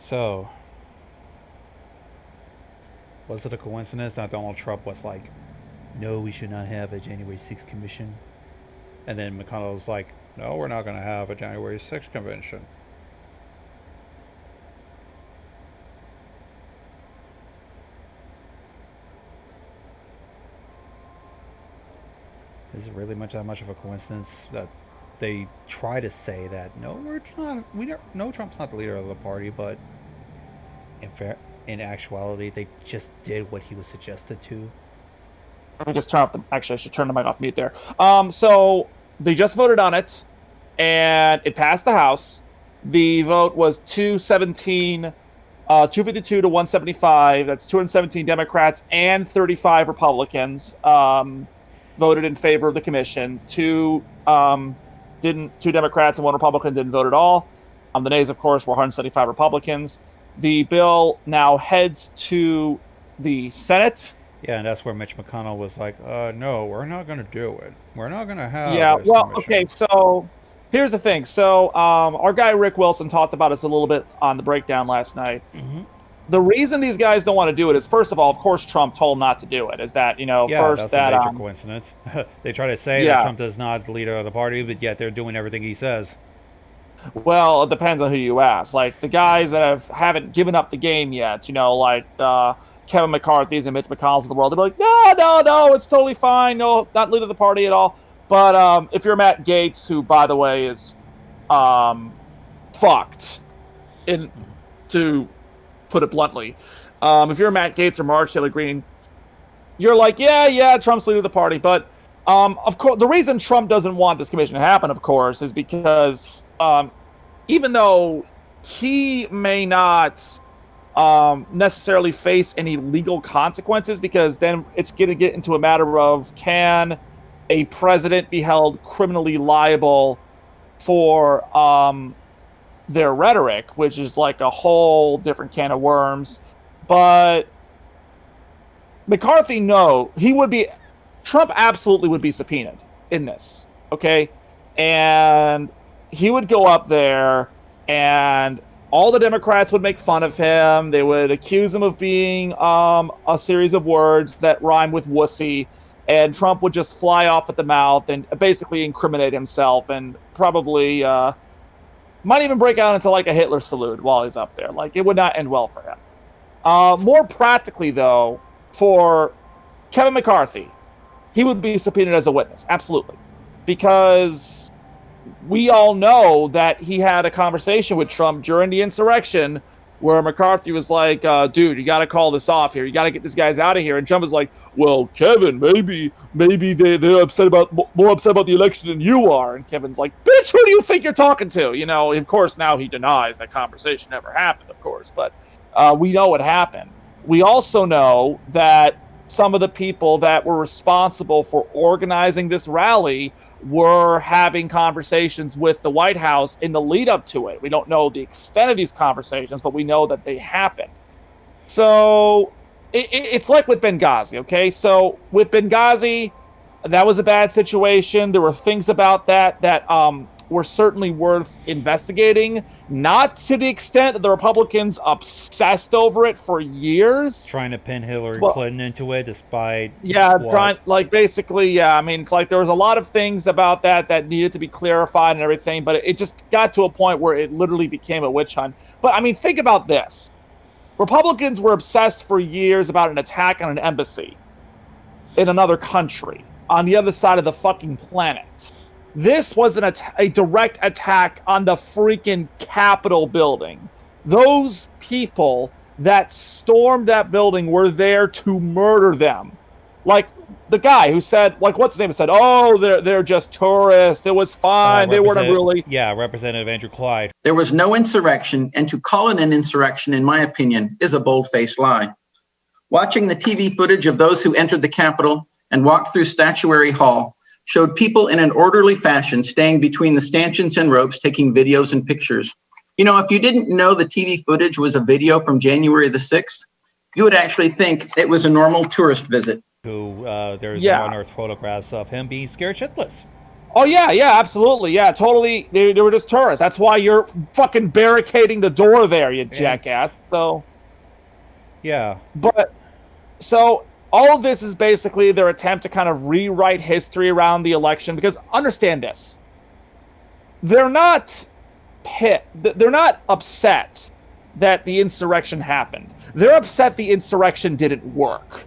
So, was it a coincidence that Donald Trump was like, no, we should not have a January 6th commission? And then McConnell was like, no, we're not going to have a January 6th convention. Is it really that much of a coincidence that they try to say that no, we're not, no, Trump's not the leader of the party, but in fair, in actuality, they just did what he was suggested to. Let me just turn off the. Actually, I should turn the mic off mute there. So they just voted on it, and it passed the House. The vote was 252 to 175. That's 217 Democrats and 35 Republicans voted in favor of the commission. Two Democrats and one Republican didn't vote at all. The nays, of course, were 175 Republicans. The bill now heads to the Senate. Yeah, and that's where Mitch McConnell was like, no, we're not going to do it. We're not going to have Yeah, this well, commission. okay, so here's the thing. So our guy Rick Wilson talked about us a little bit on the breakdown last night. Mm-hmm. The reason these guys don't want to do it is, first of all, of course, Trump told them not to do it. Is that, first that's that a major coincidence. They try to say that yeah, Trump is not the leader of the party, but yet they're doing everything he says. well, it depends on who you ask. Like the guys that haven't given up the game yet, like Kevin McCarthy's and Mitch McConnell's of the world, they'll be like, no, it's totally fine. No, not leader of the party at all. But if you're Matt Gaetz, who, by the way, is fucked, to put it bluntly, if you're Matt Gaetz or Mark Taylor Greene, you're like, yeah, Trump's leader of the party. But of course, the reason Trump doesn't want this commission to happen, of course, is because even though he may not necessarily face any legal consequences, because then it's going to get into a matter of, can a president be held criminally liable for their rhetoric, which is like a whole different can of worms. But McCarthy, no, Trump absolutely would be subpoenaed in this, okay? And he would go up there, and all the Democrats would make fun of him. They would accuse him of being a series of words that rhyme with wussy, and Trump would just fly off at the mouth and basically incriminate himself, and probably might even break out into like a Hitler salute while he's up there. Like, it would not end well for him. More practically, though, for Kevin McCarthy, he would be subpoenaed as a witness, absolutely, because we all know that he had a conversation with Trump during the insurrection where McCarthy was like, dude, you got to call this off here. You got to get these guys out of here. And Trump was like, well, Kevin, maybe they're more upset about the election than you are. And Kevin's like, bitch, who do you think you're talking to? Of course, now he denies that conversation ever happened, of course. But we know what happened. We also know that some of the people that were responsible for organizing this rally were having conversations with the White House in the lead up to it. We don't know the extent of these conversations, but we know that they happened. So it's like with Benghazi, okay? So with Benghazi, that was a bad situation. There were things about that were certainly worth investigating, not to the extent that the Republicans obsessed over it for years. Trying to pin Hillary Clinton into it, despite basically, I mean, it's like there was a lot of things about that needed to be clarified and everything, but it just got to a point where it literally became a witch hunt. But I mean, think about this. Republicans were obsessed for years about an attack on an embassy in another country on the other side of the fucking planet. This was a direct attack on the freaking Capitol building. Those people that stormed that building were there to murder them. Like the guy who said, like, what's his name? Said, oh, they're just tourists. It was fine. They weren't really. Yeah, Representative Andrew Clyde. There was no insurrection, and to call it an insurrection, in my opinion, is a bold-faced lie. Watching the TV footage of those who entered the Capitol and walked through Statuary Hall showed people in an orderly fashion staying between the stanchions and ropes, taking videos and pictures. If you didn't know the TV footage was a video from January the 6th, you would actually think it was a normal tourist visit. There's unearthed photographs of him being scared shitless. Oh yeah, absolutely, yeah, totally. They were just tourists. That's why you're fucking barricading the door there, you jackass. So, Yeah. but so all of this is basically their attempt to kind of rewrite history around the election. Because understand this, they're not they're not upset that the insurrection happened. They're upset the insurrection didn't work.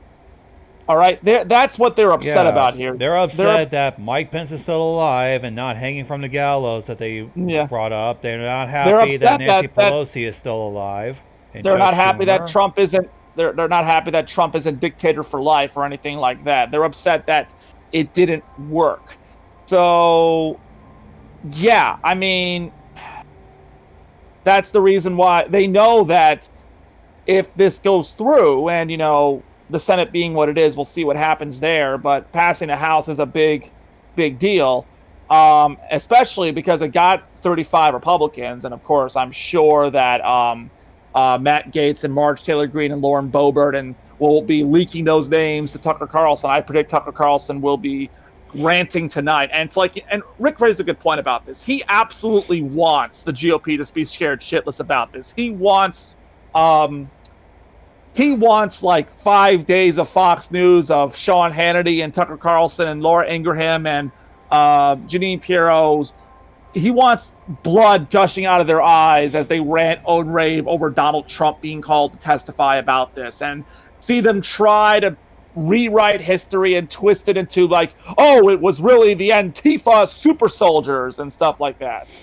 All right, that's what they're upset about here. They're upset that Mike Pence is still alive and not hanging from the gallows that they brought up. They're not happy that Nancy Pelosi is still alive. They're not happy that Trump isn't. They're not happy that Trump isn't dictator for life or anything like that. They're upset that it didn't work. So, yeah, I mean, that's the reason why they know that if this goes through, and the Senate being what it is, we'll see what happens there. But passing the House is a big deal, especially because it got 35 Republicans. And of course, I'm sure that Matt Gaetz and Marge Taylor Greene and Lauren Boebert will be leaking those names to Tucker Carlson. I predict Tucker Carlson will be ranting tonight. And it's like, and Rick raised a good point about this. He absolutely wants the GOP to be scared shitless about this. He wants like 5 days of Fox News of Sean Hannity and Tucker Carlson and Laura Ingraham and Jeanine Pirro's. He wants blood gushing out of their eyes as they rant and rave over Donald Trump being called to testify about this, and see them try to rewrite history and twist it into like, oh, it was really the Antifa super soldiers and stuff like that.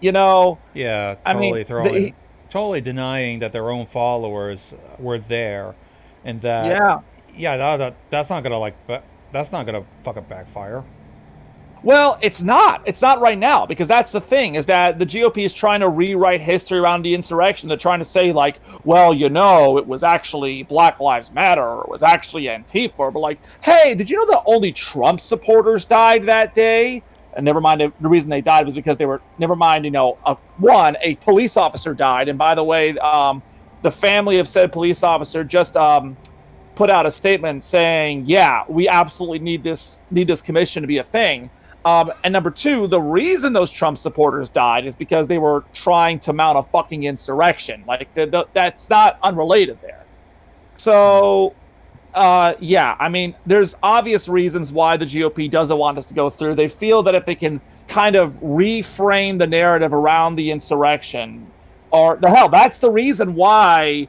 Yeah, totally totally denying that their own followers were there, and that that's not gonna fucking backfire. Well, it's not right now, because that's the thing, is that the GOP is trying to rewrite history around the insurrection. They're trying to say like, well, it was actually Black Lives Matter, or it was actually Antifa. But like, hey, did you know that only Trump supporters died that day? And never mind, the reason they died was because they were, a police officer died. And by the way, the family of said police officer just put out a statement saying, yeah, we absolutely need this commission to be a thing. And number two, the reason those Trump supporters died is because they were trying to mount a fucking insurrection. Like, that's not unrelated there. So, I mean, there's obvious reasons why the GOP doesn't want us to go through. They feel that if they can kind of reframe the narrative around the insurrection, or the hell, that's the reason why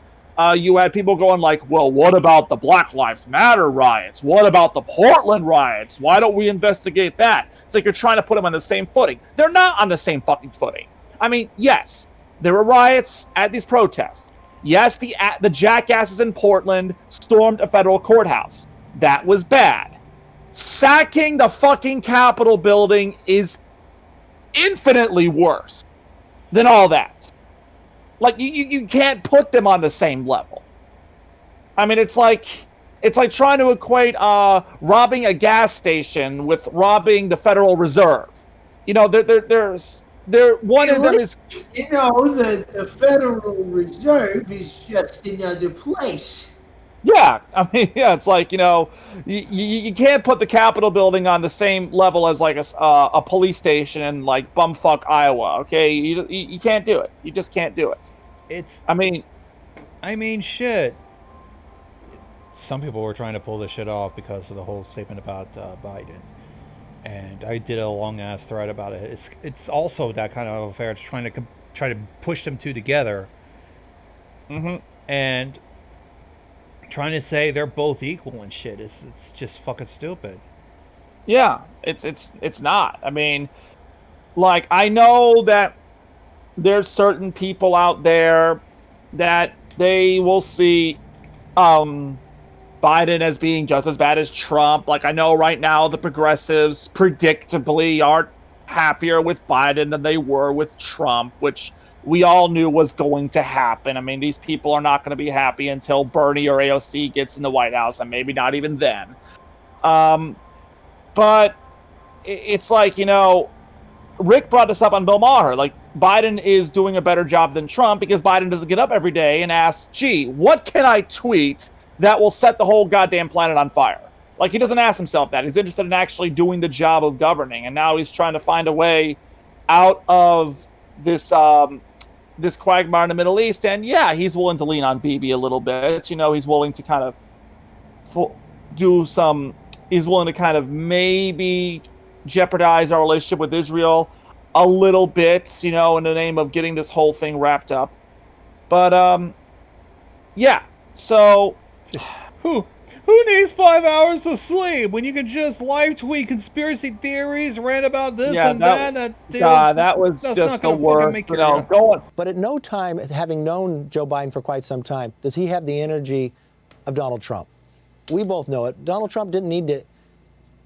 you had people going like, well, what about the Black Lives Matter riots? What about the Portland riots? Why don't we investigate that? It's like you're trying to put them on the same footing. They're not on the same fucking footing. I mean, yes, there were riots at these protests. Yes, the jackasses in Portland stormed a federal courthouse. That was bad. Sacking the fucking Capitol building is infinitely worse than all that. Like, you can't put them on the same level. I mean, it's like trying to equate robbing a gas station with robbing the Federal Reserve. There's one of them is... the Federal Reserve is just another place. Yeah, I mean, yeah, it's like, you can't put the Capitol building on the same level as like a police station in like bumfuck Iowa. Okay, you can't do it. You just can't do it. I mean, shit. Some people were trying to pull this shit off because of the whole statement about Biden, and I did a long ass thread about it. It's also that kind of affair. It's trying to push them two together, and trying to say they're both equal and shit. It's just fucking stupid. Yeah, it's not. I mean, like, I know that there's certain people out there that they will see Biden as being just as bad as Trump. Like, I know right now the progressives predictably aren't happier with Biden than they were with Trump, which we all knew was going to happen. I mean, these people are not going to be happy until Bernie or AOC gets in the White House, and maybe not even then. But it's like, Rick brought this up on Bill Maher. Like, Biden is doing a better job than Trump because Biden doesn't get up every day and ask, gee, what can I tweet that will set the whole goddamn planet on fire? Like, he doesn't ask himself that. He's interested in actually doing the job of governing, and now he's trying to find a way out of this this quagmire in the Middle East. And yeah, he's willing to lean on Bibi a little bit. He's willing to kind of he's willing to kind of maybe jeopardize our relationship with Israel a little bit, in the name of getting this whole thing wrapped up. But yeah, so Who needs 5 hours of sleep when you can just live tweet conspiracy theories, rant about this and that? That was just the worst. But at no time, having known Joe Biden for quite some time, does he have the energy of Donald Trump. We both know it. Donald Trump didn't need to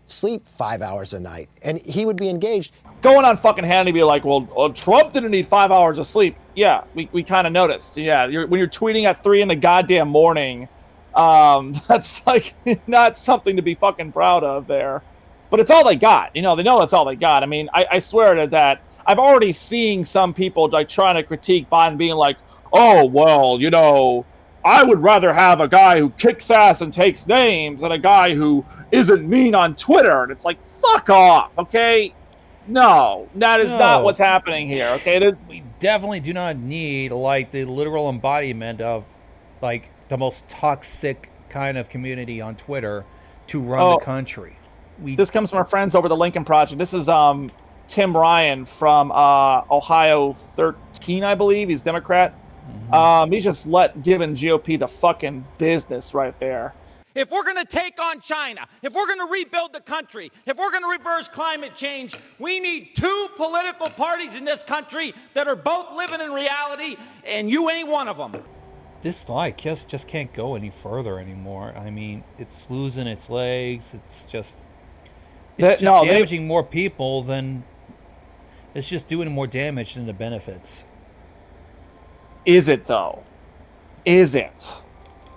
sleep 5 hours a night, and he would be engaged. Going on fucking Hannity be like, well, Trump didn't need 5 hours of sleep. Yeah, we kind of noticed. Yeah, when you're tweeting at 3 in the goddamn morning, that's like not something to be fucking proud of there. But it's all they got. They know it's all they got. I mean, I swear that I've already seen some people like trying to critique Biden being like, oh, well, I would rather have a guy who kicks ass and takes names than a guy who isn't mean on Twitter. And it's like, fuck off, okay? No, that is not what's happening here, okay? We definitely do not need, like, the literal embodiment of, like, the most toxic kind of community on Twitter to run the country. This comes from our friends over the Lincoln Project. This is Tim Ryan from Ohio 13, I believe. He's Democrat. He's just giving GOP the fucking business right there. If we're going to take on China, if we're going to rebuild the country, if we're going to reverse climate change, we need two political parties in this country that are both living in reality, and you ain't one of them. This lie just can't go any further anymore. I mean, it's losing its legs. It's just damaging more people than... It's just doing more damage than the benefits. Is it, though? Is it?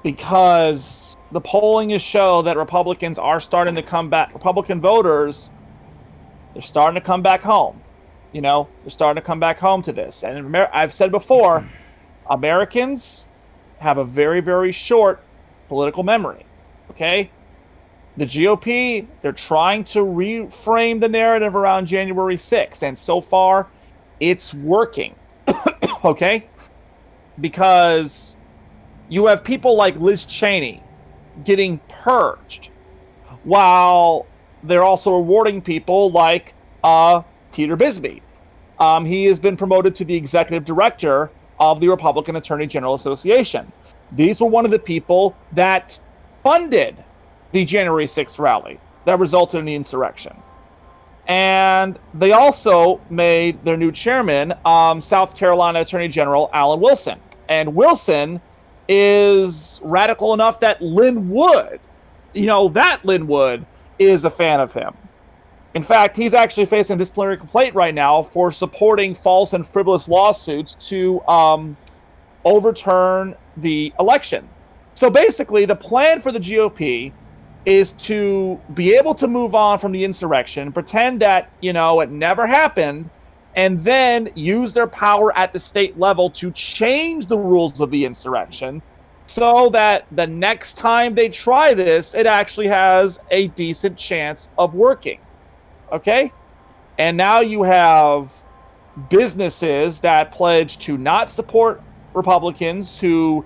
Because the polling is show that Republicans are starting to come back. Republican voters, they're starting to come back home. They're starting to come back home to this. And I've said before, Americans have a very, very short political memory. Okay? The GOP, they're trying to reframe the narrative around January 6th. And so far, it's working. Okay? Because you have people like Liz Cheney getting purged, while they're also rewarding people like Peter Bisbee. He has been promoted to the executive director of the Republican Attorney General Association. These were one of the people that funded the January 6th rally that resulted in the insurrection. And they also made their new chairman, South Carolina Attorney General Alan Wilson. And Wilson is radical enough that Lynn Wood, Lynn Wood is a fan of him. In fact, he's actually facing a disciplinary complaint right now for supporting false and frivolous lawsuits to overturn the election. So basically, the plan for the GOP is to be able to move on from the insurrection, pretend that, it never happened, and then use their power at the state level to change the rules of the insurrection so that the next time they try this, it actually has a decent chance of working. Okay? And now you have businesses that pledge to not support Republicans who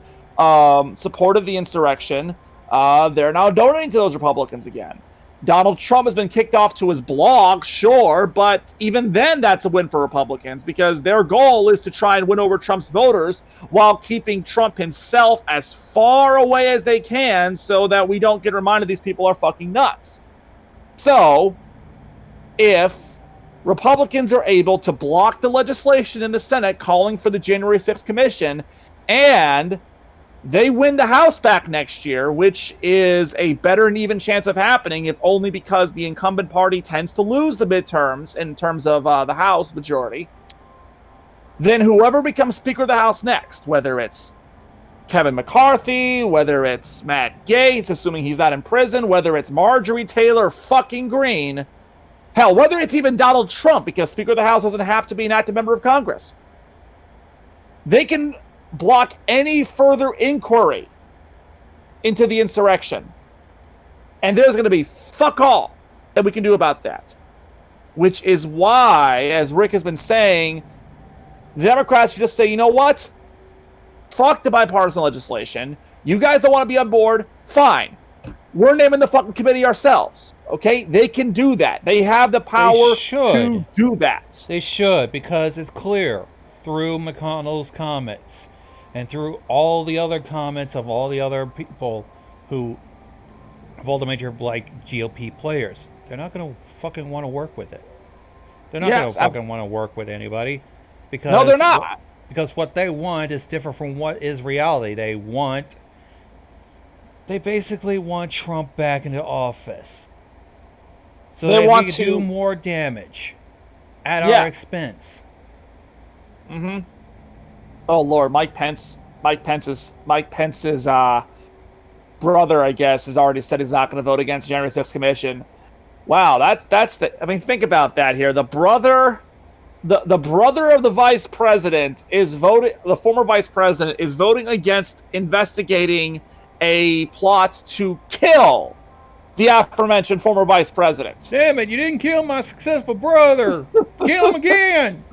supported the insurrection. They're now donating to those Republicans again. Donald Trump has been kicked off to his blog, sure, but even then that's a win for Republicans because their goal is to try and win over Trump's voters while keeping Trump himself as far away as they can so that we don't get reminded these people are fucking nuts. So, if Republicans are able to block the legislation in the Senate calling for the January 6th commission and they win the House back next year, which is a better and even chance of happening, if only because the incumbent party tends to lose the midterms in terms of the House majority. Then whoever becomes Speaker of the House next, whether it's Kevin McCarthy, whether it's Matt Gaetz, assuming he's not in prison, whether it's Marjorie Taylor fucking Greene, hell, whether it's even Donald Trump, because Speaker of the House doesn't have to be an active member of Congress, they can block any further inquiry into the insurrection. And there's going to be fuck all that we can do about that. Which is why, as Rick has been saying, the Democrats should just say, you know what? Fuck the bipartisan legislation. You guys don't want to be on board? Fine. We're naming the fucking committee ourselves. Okay? They can do that. They have the power to do that. They should, because it's clear through McConnell's comments and through all the other comments of all the other people of all the major, like, GOP players. They're not going to fucking want to work with it. They're not going to fucking want to work with anybody. Because no, they're not. Because what they want is different from what is reality. They basically want Trump back into office. So they want to do more damage at our expense. Mm-hmm. Oh Lord, Mike Pence's brother, I guess, has already said he's not going to vote against the January 6th commission. Wow, that's the. I mean, think about that here. The brother of the vice president is voting. The former vice president is voting against investigating a plot to kill the aforementioned former vice president. Damn it! You didn't kill my successful brother. Kill him again.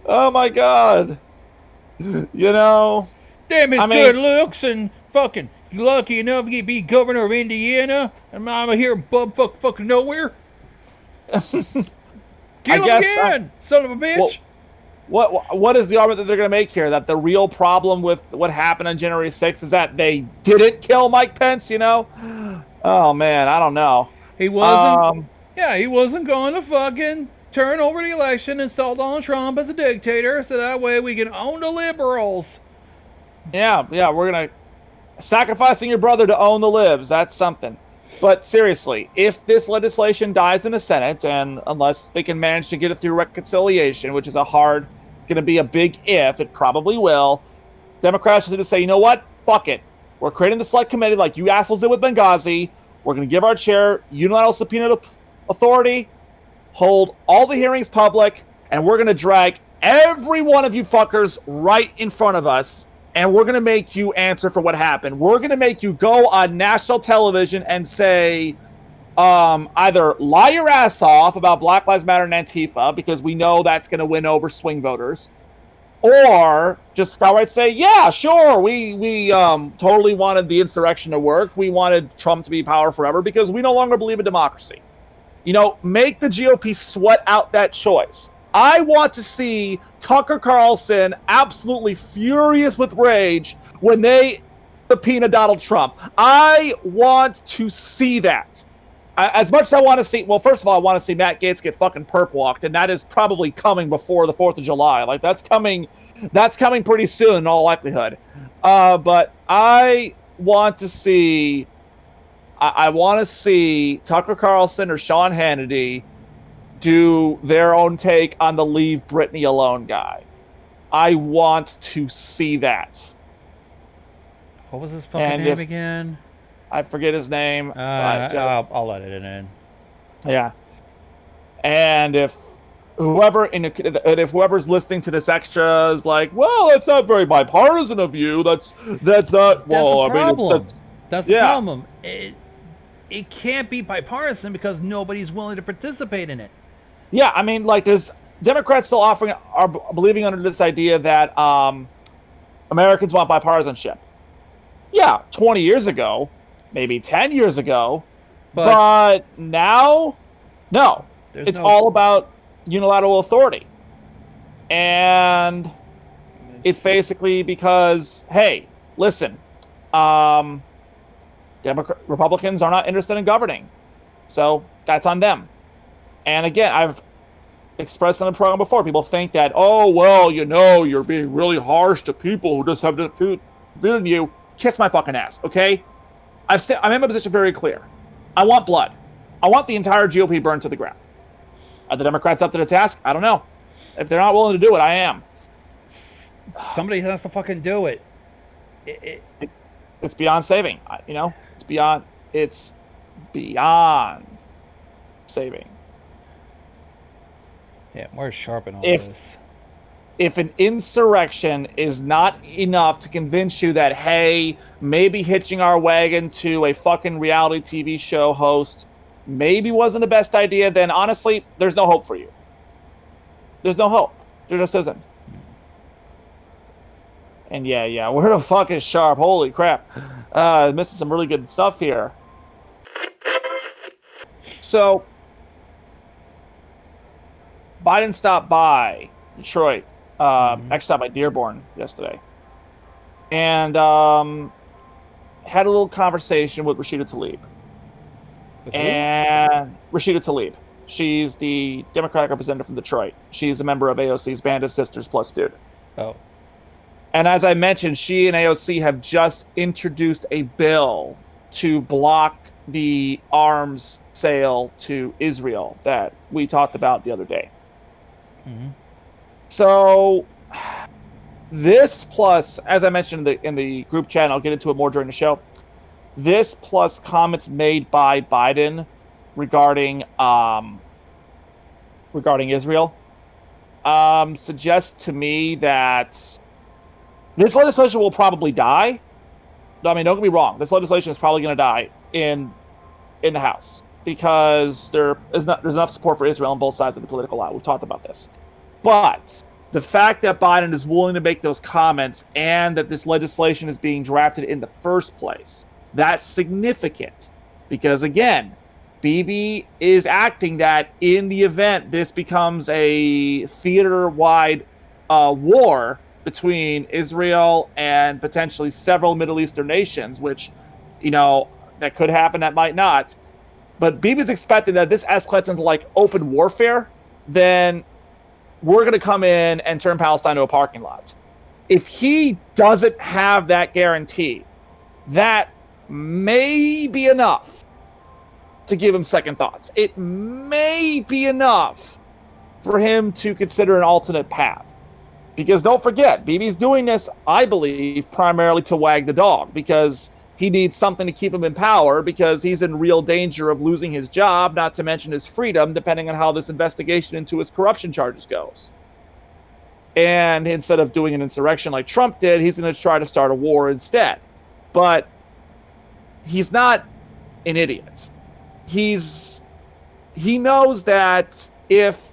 Oh my God. You know. Damn his good looks and fucking lucky enough to be governor of Indiana, and I'm here in fucking nowhere. Kill him again, son of a bitch. What is the argument that they're going to make here? That the real problem with what happened on January 6th is that they didn't kill Mike Pence, you know? Oh, man, I don't know. He wasn't... he wasn't going to fucking turn over the election and install Donald Trump as a dictator so that way we can own the liberals. Yeah, we're going to... Sacrificing your brother to own the libs, that's something. But seriously, if this legislation dies in the Senate, and unless they can manage to get it through reconciliation, which is going to be a big if, it probably will, Democrats need to say, you know what? Fuck it. We're creating the select committee like you assholes did with Benghazi. We're going to give our chair unilateral subpoena authority, hold all the hearings public, and we're going to drag every one of you fuckers right in front of us. And we're going to make you answer for what happened. We're going to make you go on national television and say, either lie your ass off about Black Lives Matter and Antifa, because we know that's going to win over swing voters, or just outright say, yeah, sure, we totally wanted the insurrection to work. We wanted Trump to be in power forever because we no longer believe in democracy. You know, make the GOP sweat out that choice. I want to see Tucker Carlson absolutely furious with rage when they subpoena Donald Trump. I want to see that. As much as I want to see, well, first of all, I want to see Matt Gaetz get fucking perp walked, and that is probably coming before the 4th of July. Like, that's coming pretty soon in all likelihood. But I want to see Tucker Carlson or Sean Hannity do their own take on the leave Britney alone guy. I want to see that. What was his fucking name again? I forget his name. I'll let it in. Yeah. And if whoever's listening to this extra is like, well, that's not very bipartisan of you. That's not. Well, that's the problem. That's the problem. It can't be bipartisan because nobody's willing to participate in it. Yeah, I mean, like, does Democrats still are believing under this idea that Americans want bipartisanship? Yeah, 20 years ago, maybe 10 years ago, but now, no. It's all about unilateral authority. And it's basically because, hey, listen, Republicans are not interested in governing. So that's on them. And again, I've expressed on the program before, people think that, oh, well, you know, you're being really harsh to people who just have food in you. Kiss my fucking ass, okay? I made my position very clear. I want blood. I want the entire GOP burned to the ground. Are the Democrats up to the task? I don't know. If they're not willing to do it, I am. Somebody has to fucking do it. It's beyond saving. You know, it's beyond saving. Yeah, where's Sharp in all this? if an insurrection is not enough to convince you that, hey, maybe hitching our wagon to a fucking reality TV show host maybe wasn't the best idea, then honestly, there's no hope for you. There's no hope. There just isn't. And yeah, where the fuck is Sharp? Holy crap. Missing some really good stuff here. So, Biden stopped by Detroit. Actually stopped by Dearborn yesterday. And had a little conversation with Rashida Tlaib. And Rashida Tlaib. She's the Democratic representative from Detroit. She's a member of AOC's Band of Sisters Plus Student. Oh. And as I mentioned, she and AOC have just introduced a bill to block the arms sale to Israel that we talked about the other day. Mm-hmm. So this plus, as I mentioned in the group chat, and I'll get into it more during the show, this plus comments made by Biden regarding Israel suggests to me that this legislation will probably die. I mean, don't get me wrong. This legislation is probably going to die in the House because there's enough support for Israel on both sides of the political aisle. We've talked about this. But the fact that Biden is willing to make those comments and that this legislation is being drafted in the first place, that's significant. Because, again, Bibi is acting that in the event this becomes a theater-wide war between Israel and potentially several Middle Eastern nations, which, that could happen, that might not. But Bibi's expecting that this escalates into like open warfare, then we're going to come in and turn Palestine to a parking lot. If he doesn't have that guarantee, that may be enough to give him second thoughts. It may be enough for him to consider an alternate path. Because don't forget, Bibi's doing this, I believe, primarily to wag the dog, because he needs something to keep him in power, because he's in real danger of losing his job, not to mention his freedom, depending on how this investigation into his corruption charges goes. And instead of doing an insurrection like Trump did, he's going to try to start a war instead. But he's not an idiot. He knows that if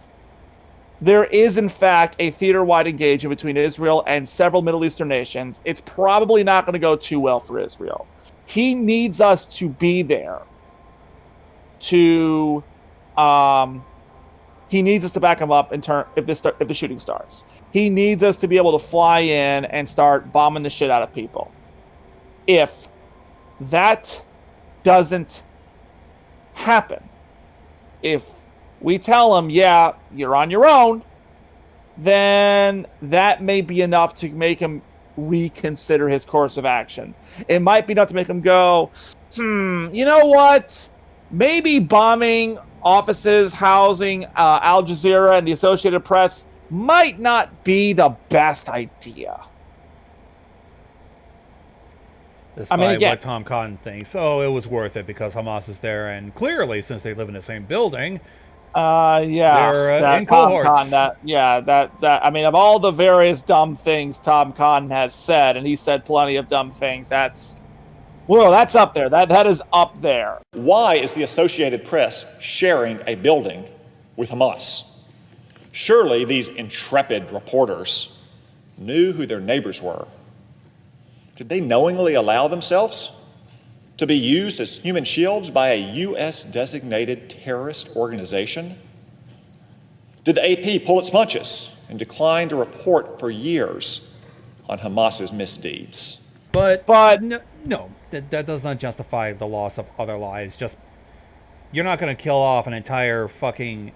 there is, in fact, a theater-wide engagement between Israel and several Middle Eastern nations, it's probably not going to go too well for Israel. He needs us to be there he needs us to back him up if the shooting starts. He needs us to be able to fly in and start bombing the shit out of people. If that doesn't happen, if we tell him, yeah, you're on your own, then that may be enough to make him reconsider his course of action. It might be enough to make him go, you know what? Maybe bombing offices housing Al Jazeera and the Associated Press might not be the best idea. Despite what Tom Cotton thinks, it was worth it because Hamas is there, and clearly, since they live in the same building, they're in cohorts. I mean, of all the various dumb things Tom Cotton has said, and he said plenty of dumb things, that's up there. That is up there. Why is the Associated Press sharing a building with Hamas? Surely these intrepid reporters knew who their neighbors were. Did they knowingly allow themselves to be used as human shields by a U.S.-designated terrorist organization? Did the AP pull its punches and decline to report for years on Hamas's misdeeds? But no, that does not justify the loss of other lives. You're not going to kill off an entire fucking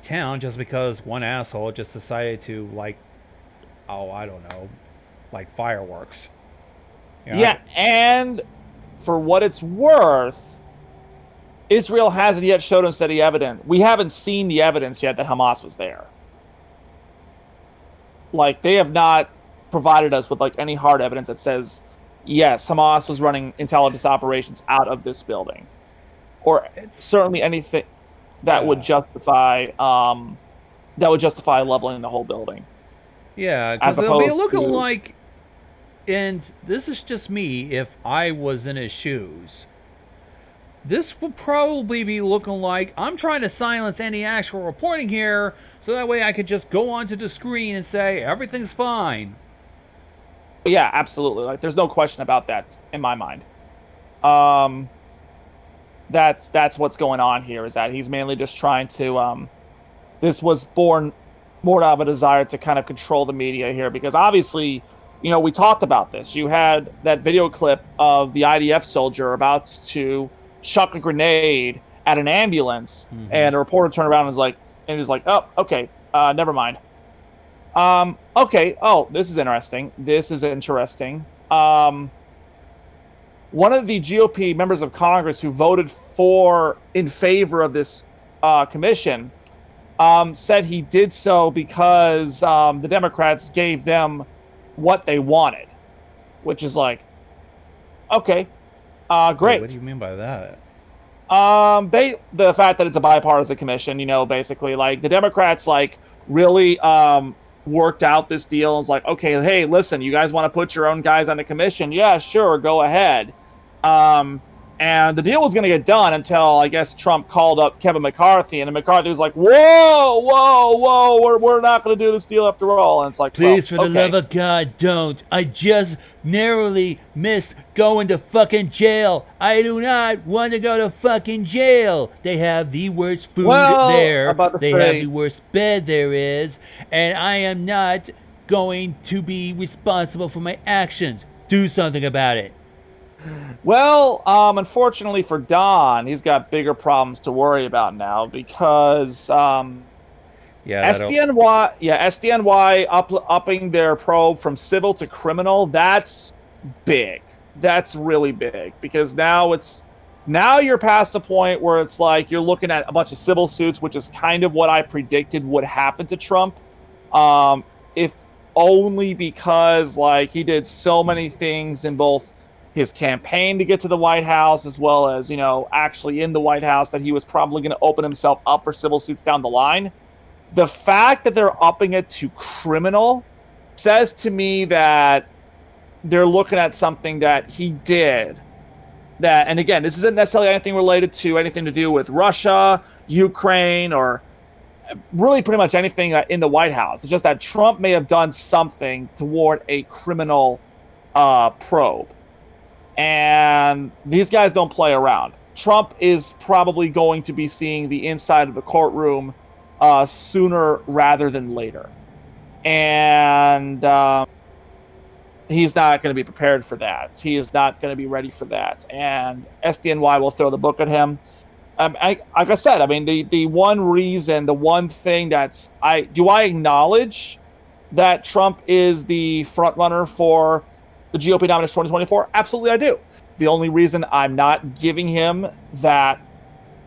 town just because one asshole just decided to light fireworks. And for what it's worth, Israel hasn't yet showed us any evidence. We haven't seen the evidence yet that Hamas was there. They have not provided us with any hard evidence that says, yes, Hamas was running intelligence operations out of this building. Or certainly anything that would justify that would justify leveling the whole building. Yeah, As because it'll be opposed looking to- like, and this is just me, if I was in his shoes, this would probably be looking like I'm trying to silence any actual reporting here, so that way I could just go onto the screen and say everything's fine. Yeah, absolutely. Like, there's no question about that in my mind. That's what's going on here, is that he's mainly just trying to. This was born more out of a desire to kind of control the media here, because obviously, we talked about this. You had that video clip of the IDF soldier about to chuck a grenade at an ambulance, and a reporter turned around and was like, oh, okay, never mind. Okay, oh, this is interesting. One of the GOP members of Congress who voted in favor of this commission said he did so because the Democrats gave them what they wanted, which is like, okay, great. Wait, what do you mean by that? The fact that it's a bipartisan commission, basically, like, the Democrats really worked out this deal and was like, okay, hey, listen, you guys want to put your own guys on the commission? Yeah, sure, go ahead. And the deal was going to get done until, I guess, Trump called up Kevin McCarthy, and McCarthy was like, whoa, we're not going to do this deal after all. And it's like, Please, well, for the love of God, don't. I just narrowly missed going to fucking jail. I do not want to go to fucking jail. They have the worst food there. They have the worst bed there is. And I am not going to be responsible for my actions. Do something about it. Well, unfortunately for Don, he's got bigger problems to worry about now, because SDNY upping their probe from civil to criminal. That's big. That's really big, because now you're past a point where it's like you're looking at a bunch of civil suits, which is kind of what I predicted would happen to Trump, if only because he did so many things in both his campaign to get to the White House, as well as, actually in the White House, that he was probably going to open himself up for civil suits down the line. The fact that they're upping it to criminal says to me that they're looking at something that he did. And again, this isn't necessarily anything to do with Russia, Ukraine, or really pretty much anything in the White House. It's just that Trump may have done something toward a criminal probe. And these guys don't play around. Trump is probably going to be seeing the inside of the courtroom sooner rather than later. And he's not going to be prepared for that. He is not going to be ready for that. And SDNY will throw the book at him. Like I said, I mean, the one thing that's... Do I acknowledge that Trump is the front runner for the GOP nomination 2024? Absolutely, I do. The only reason I'm not giving him that,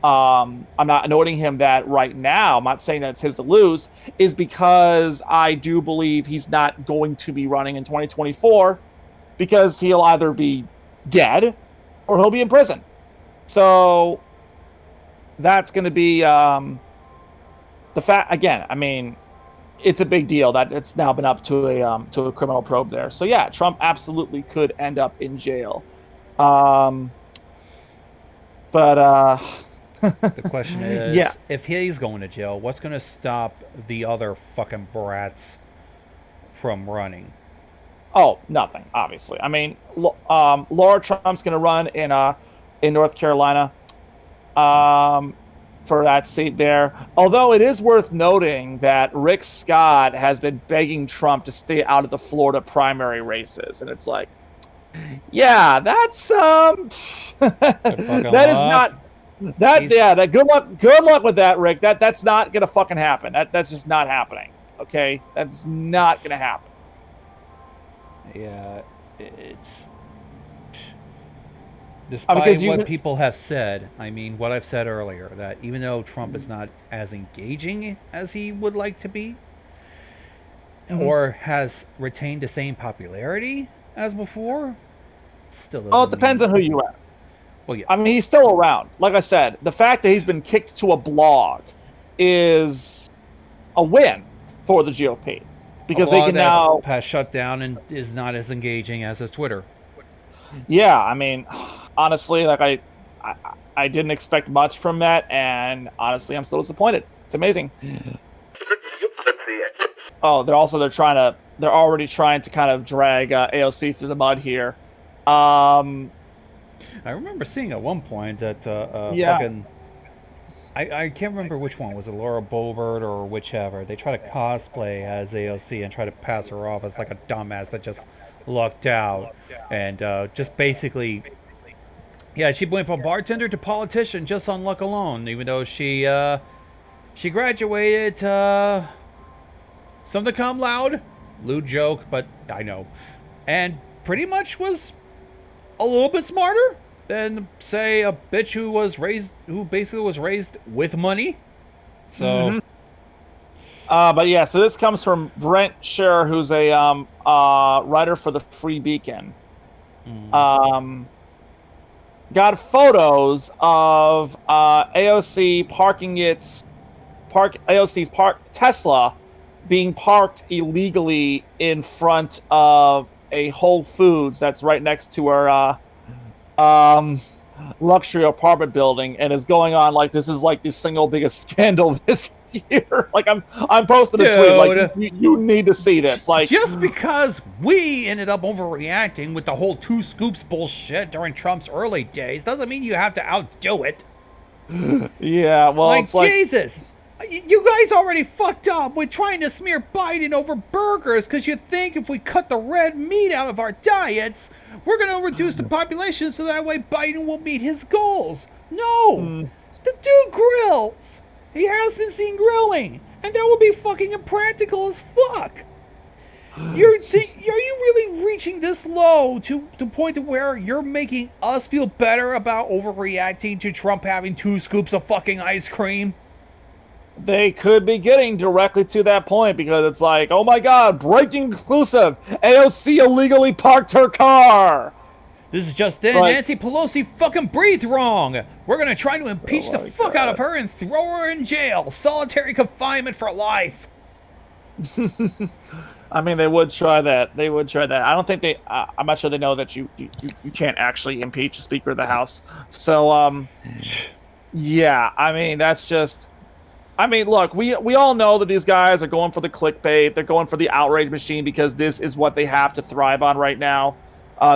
I'm not anointing him that right now, I'm not saying that it's his to lose, is because I do believe he's not going to be running in 2024, because he'll either be dead or he'll be in prison. So that's going to be the fact. Again, I mean, it's a big deal that it's now been up to a criminal probe there. So yeah, Trump absolutely could end up in jail. But the question is, if he's going to jail, what's going to stop the other fucking brats from running? Oh, nothing, obviously. I mean, Laura Trump's going to run in North Carolina for that seat there. Although it is worth noting that Rick Scott has been begging Trump to stay out of the Florida primary races. And it's like, yeah, that's that is not that good luck with that, Rick. That's not gonna fucking happen. That's just not happening. Okay? That's not gonna happen. Yeah, it's despite what people have said. I mean, what I've said earlier, that even though Trump is not as engaging as he would like to be, or has retained the same popularity as before, still doesn't it depends on who you ask. Well, yeah. I mean, he's still around. Like I said, the fact that he's been kicked to a blog is a win for the GOP because they can now has shut down and is not as engaging as his Twitter. Yeah, I mean, honestly, like I didn't expect much from that, and honestly, I'm still disappointed. It's amazing. Oh, they're already trying to kind of drag AOC through the mud here. I remember seeing at one point that fucking I can't remember which one. Was it Laura Boebert or whichever? They try to cosplay as AOC and try to pass her off as like a dumbass that just lucked out. And just basically, yeah, she went from bartender to politician just on luck alone, even though she graduated something cum laude. Lewd joke, but I know. And pretty much was a little bit smarter than, say, a bitch who basically was raised with money. So, but yeah, so this comes from Brent Scherer, who's a writer for the Free Beacon. Got photos of AOC's Tesla being parked illegally in front of a Whole Foods that's right next to her luxury apartment building, and is going on like this is like the single biggest scandal this year. Like I'm posting a tweet like you need to see this. Like just because we ended up overreacting with the whole 2 scoops bullshit during Trump's early days doesn't mean you have to outdo it. Yeah, well, like, it's like Jesus. You guys already fucked up with trying to smear Biden over burgers because you think if we cut the red meat out of our diets, we're going to reduce the population so that way Biden will meet his goals. No! The dude grills! He has been seen grilling! And that would be fucking impractical as fuck! Are you really reaching this low to the point to where you're making us feel better about overreacting to Trump having 2 scoops of fucking ice cream? they could be getting directly to that point because it's like, oh my god, breaking exclusive! AOC illegally parked her car! This is just in. Like, Nancy Pelosi fucking breathed wrong. We're gonna try to impeach the fuck out of her and throw her in jail. Solitary confinement for life. I mean, they would try that. They would try that. I don't think they. I'm not sure they know that you can't actually impeach the Speaker of the House. So, yeah. I mean, that's just. I mean, look, we all know that these guys are going for the clickbait. They're going for the outrage machine because this is what they have to thrive on right now.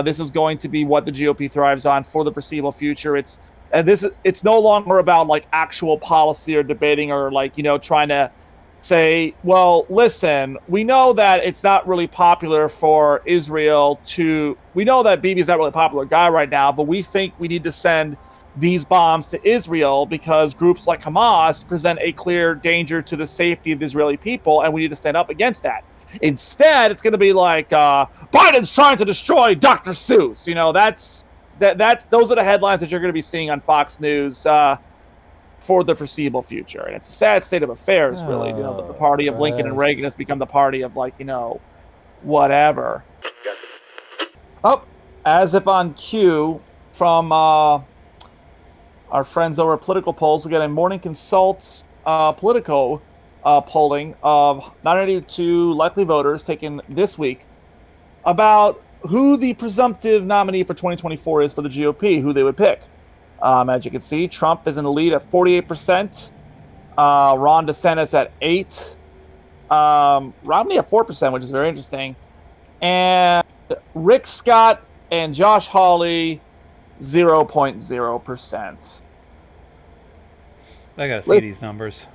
This is going to be what the GOP thrives on for the foreseeable future. It's no longer about like actual policy or debating or like, trying to say, well, listen, we know that it's not really popular for Israel we know that Bibi's not really a popular guy right now, but we think we need to send these bombs to Israel because groups like Hamas present a clear danger to the safety of the Israeli people, and we need to stand up against that. Instead, it's going to be like Biden's trying to destroy Dr. Seuss. Those are the headlines that you're going to be seeing on Fox News for the foreseeable future, and it's a sad state of affairs, really. The party of Lincoln and Reagan has become the party of whatever. Oh, as if on cue from our friends over at Political Polls, we got a Morning Consult Politico polling of 982 likely voters taken this week about who the presumptive nominee for 2024 is for the GOP, who they would pick. As you can see, Trump is in the lead at 48%, Ron DeSantis at 8%, Romney at 4%, which is very interesting, and Rick Scott and Josh Hawley 0.0%. I gotta see these numbers.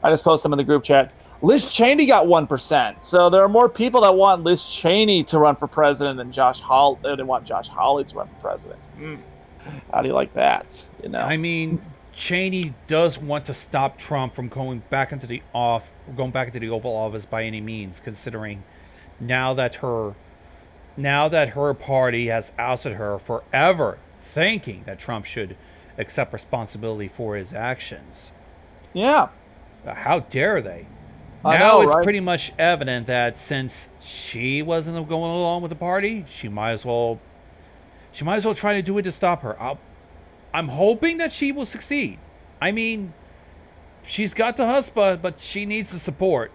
I just posted them in the group chat. Liz Cheney got 1%. So there are more people that want Liz Cheney to run for president than Josh Hawley. They want Josh Hawley to run for president. How do you like that? I mean, Cheney does want to stop Trump from going back into the Oval Office by any means, considering now that her party has ousted her forever, thinking that Trump should accept responsibility for his actions. Yeah. How dare they? I now know, it's right? pretty much evident that since she wasn't going along with the party, she might as well try to do it to stop her. I'm hoping that she will succeed. I mean, she's got the chutzpah, but she needs the support.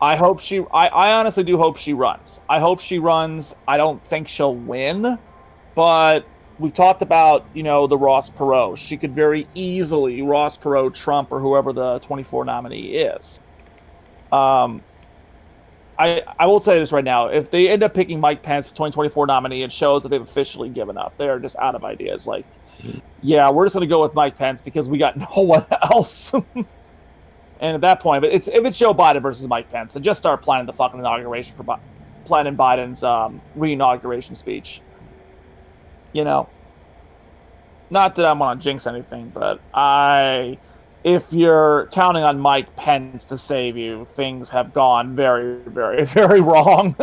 I honestly do hope she runs. I hope she runs. I don't think she'll win, but we've talked about, the Ross Perot. She could very easily Ross Perot Trump or whoever the 24 nominee is. I will say this right now. If they end up picking Mike Pence for 2024 nominee, it shows that they've officially given up. They're just out of ideas. Like, yeah, we're just going to go with Mike Pence because we got no one else. And at that point, if it's Joe Biden versus Mike Pence, then just start planning the fucking inauguration for planning Biden's re-inauguration speech. Not that I want to jinx anything, but if you're counting on Mike Pence to save you, things have gone very, very, very wrong.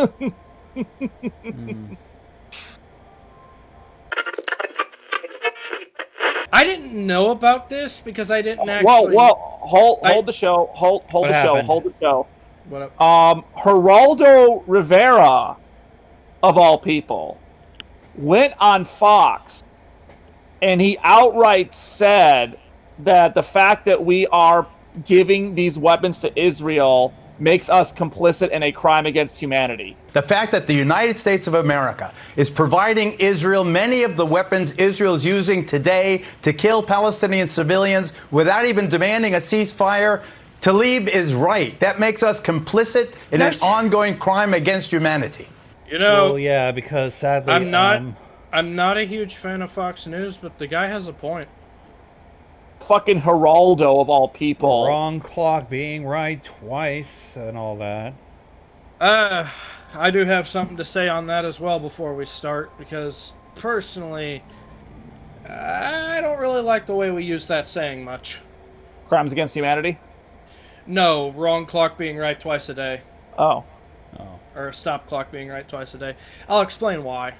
I didn't know about this because I didn't actually. Hold the show. Hold the show. What up? Geraldo Rivera, of all people, went on Fox, and he outright said that the fact that we are giving these weapons to Israel makes us complicit in a crime against humanity. The fact that the United States of America is providing Israel many of the weapons Israel is using today to kill Palestinian civilians without even demanding a ceasefire, Tlaib is right. That makes us complicit in an ongoing crime against humanity. Well, yeah, because sadly, I'm not a huge fan of Fox News, but the guy has a point. Fucking Geraldo, of all people. Wrong clock being right twice and all that. I do have something to say on that as well before we start, because personally, I don't really like the way we use that saying much. Crimes against humanity? No, wrong clock being right twice a day. Oh. Or stop clock being right twice a day. I'll explain why.